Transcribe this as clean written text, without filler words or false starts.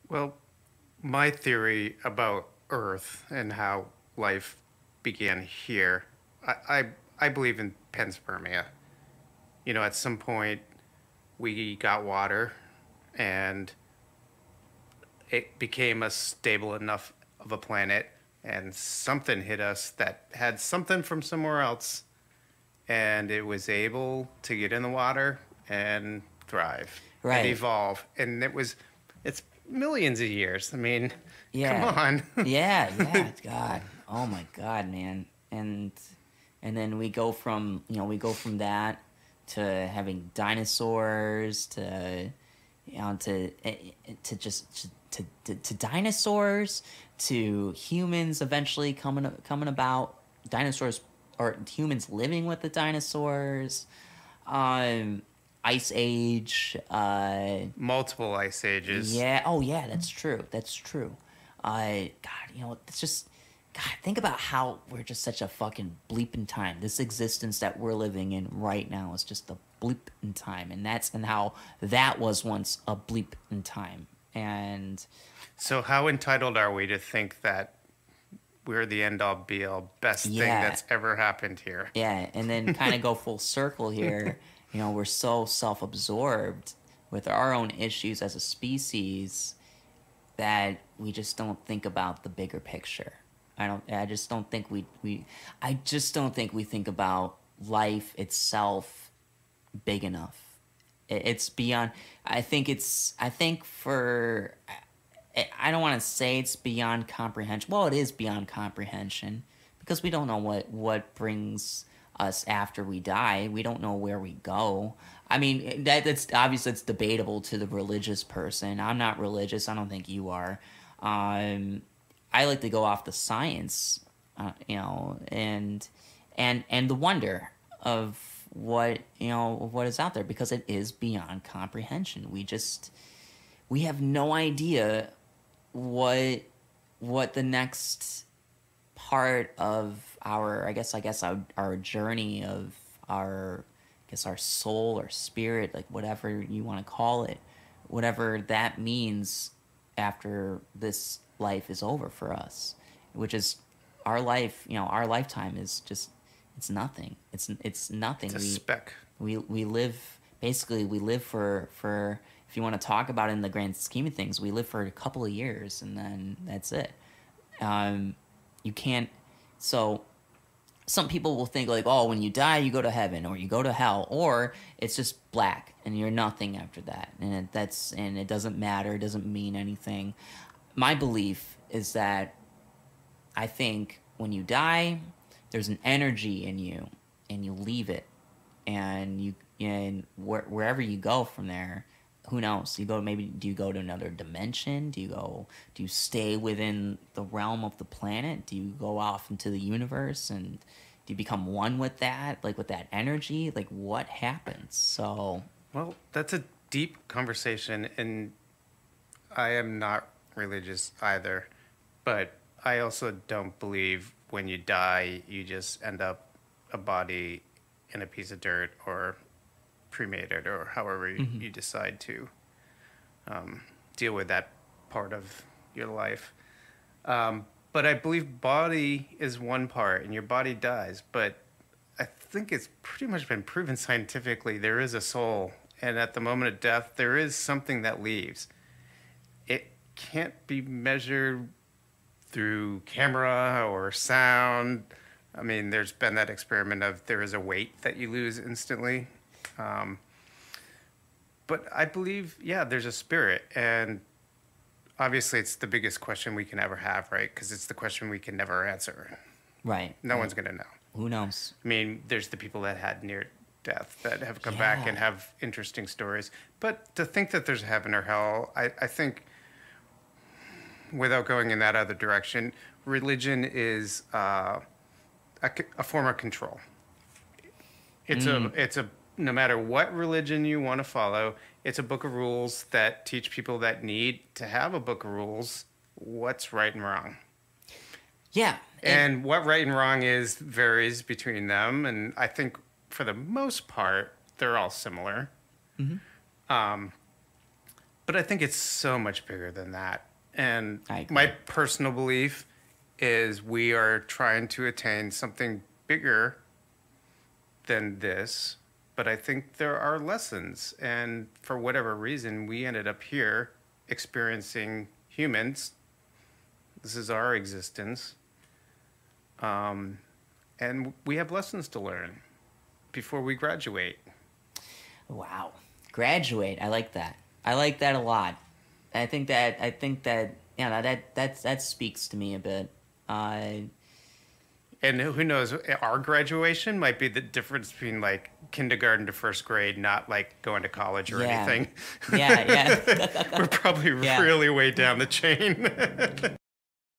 Well, my theory about Earth and how life began here, I, I, I believe in panspermia. At some point we got water and it became a stable enough of a planet, and something hit us that had something from somewhere else, and it was able to get in the water and thrive and Right. evolve. And it's millions of years. I mean, come Yeah. on. Yeah, yeah, God. Oh my God, man. And then we go from that to having dinosaurs to to just to dinosaurs to humans eventually coming about, dinosaurs or humans living with the dinosaurs, um ice age, Multiple ice ages. yeah. Oh, yeah. That's true. That's true. God, it's just, God. Think about how we're just such a fucking bleep in time. This existence that we're living in right now is just a bleep in time, and how that was once a bleep in time. And So, how entitled are we to think that we're the end all be all best thing yeah, that's ever happened here? yeah, and then kind of go full circle here. We're so self-absorbed with our own issues as a species that we just don't think about the bigger picture. I just don't think I just don't think we think about life itself big enough. It's beyond, I think for, I don't want to say it's beyond comprehension. Well, it is beyond comprehension because we don't know what brings us after we die. We don't know where we go. I mean, that's obviously it's debatable to the religious person. I'm not religious. I don't think you are. Um, I like to go off the science, and the wonder of what is out there, because it is beyond comprehension. We have no idea what the next part of our, our journey of our, our soul or spirit, like whatever you want to call it, whatever that means after this life is over for us, which is our life. Our lifetime is just, it's nothing. It's It's nothing. a speck. We live, basically we live for, if you want to talk about it in the grand scheme of things, we live for a couple of years and then that's it. You can't, so some people will think like, oh, when you die you go to heaven or you go to hell, or it's just black and you're nothing after that, and it doesn't matter, it doesn't mean anything. My belief is that, I think when you die, there's an energy in you, and you leave it, and wherever you go from there, who knows? You go, maybe, do you go to another dimension? Do you stay within the realm of the planet? Do you go off into the universe, and do you become one with that, like with that energy? Like what happens? So Well, that's a deep conversation, and I am not religious either, but I also don't believe when you die, you just end up a body in a piece of dirt or cremated or however mhm. you decide to deal with that part of your life. But I believe body is one part and your body dies. But I think it's pretty much been proven scientifically there is a soul. And at the moment of death, there is something that leaves. It can't be measured through camera or sound. I mean, there's been that experiment of there is a weight that you lose instantly. Um, but I believe, yeah, there's a spirit. And obviously, it's the biggest question we can ever have, right? Because it's the question we can never answer. Right, No right. one's going to know. Who knows? I mean, there's the people that had near death that have come back Yeah. and have interesting stories. But to think that there's heaven or hell, I think, without going in that other direction, religion is a form of control. Mm. It's a no matter what religion you want to follow, it's a book of rules that teach people that need to have a book of rules what's right and wrong. Yeah. And what right and wrong is varies between them, and I think for the most part they're all similar. Mhm. Um, But I think it's so much bigger than that. And I agree. my personal belief is we are trying to attain something bigger than this. But I think there are lessons. And for whatever reason, we ended up here experiencing humans. This is our existence. And we have lessons to learn before we graduate. Wow. Graduate. I like that. I like that a lot. I think that yeah, that speaks to me a bit. And who knows, our graduation might be the difference between like kindergarten to first grade, not like going to college or Yeah. anything. Yeah, yeah. We're probably Yeah. really way down the chain.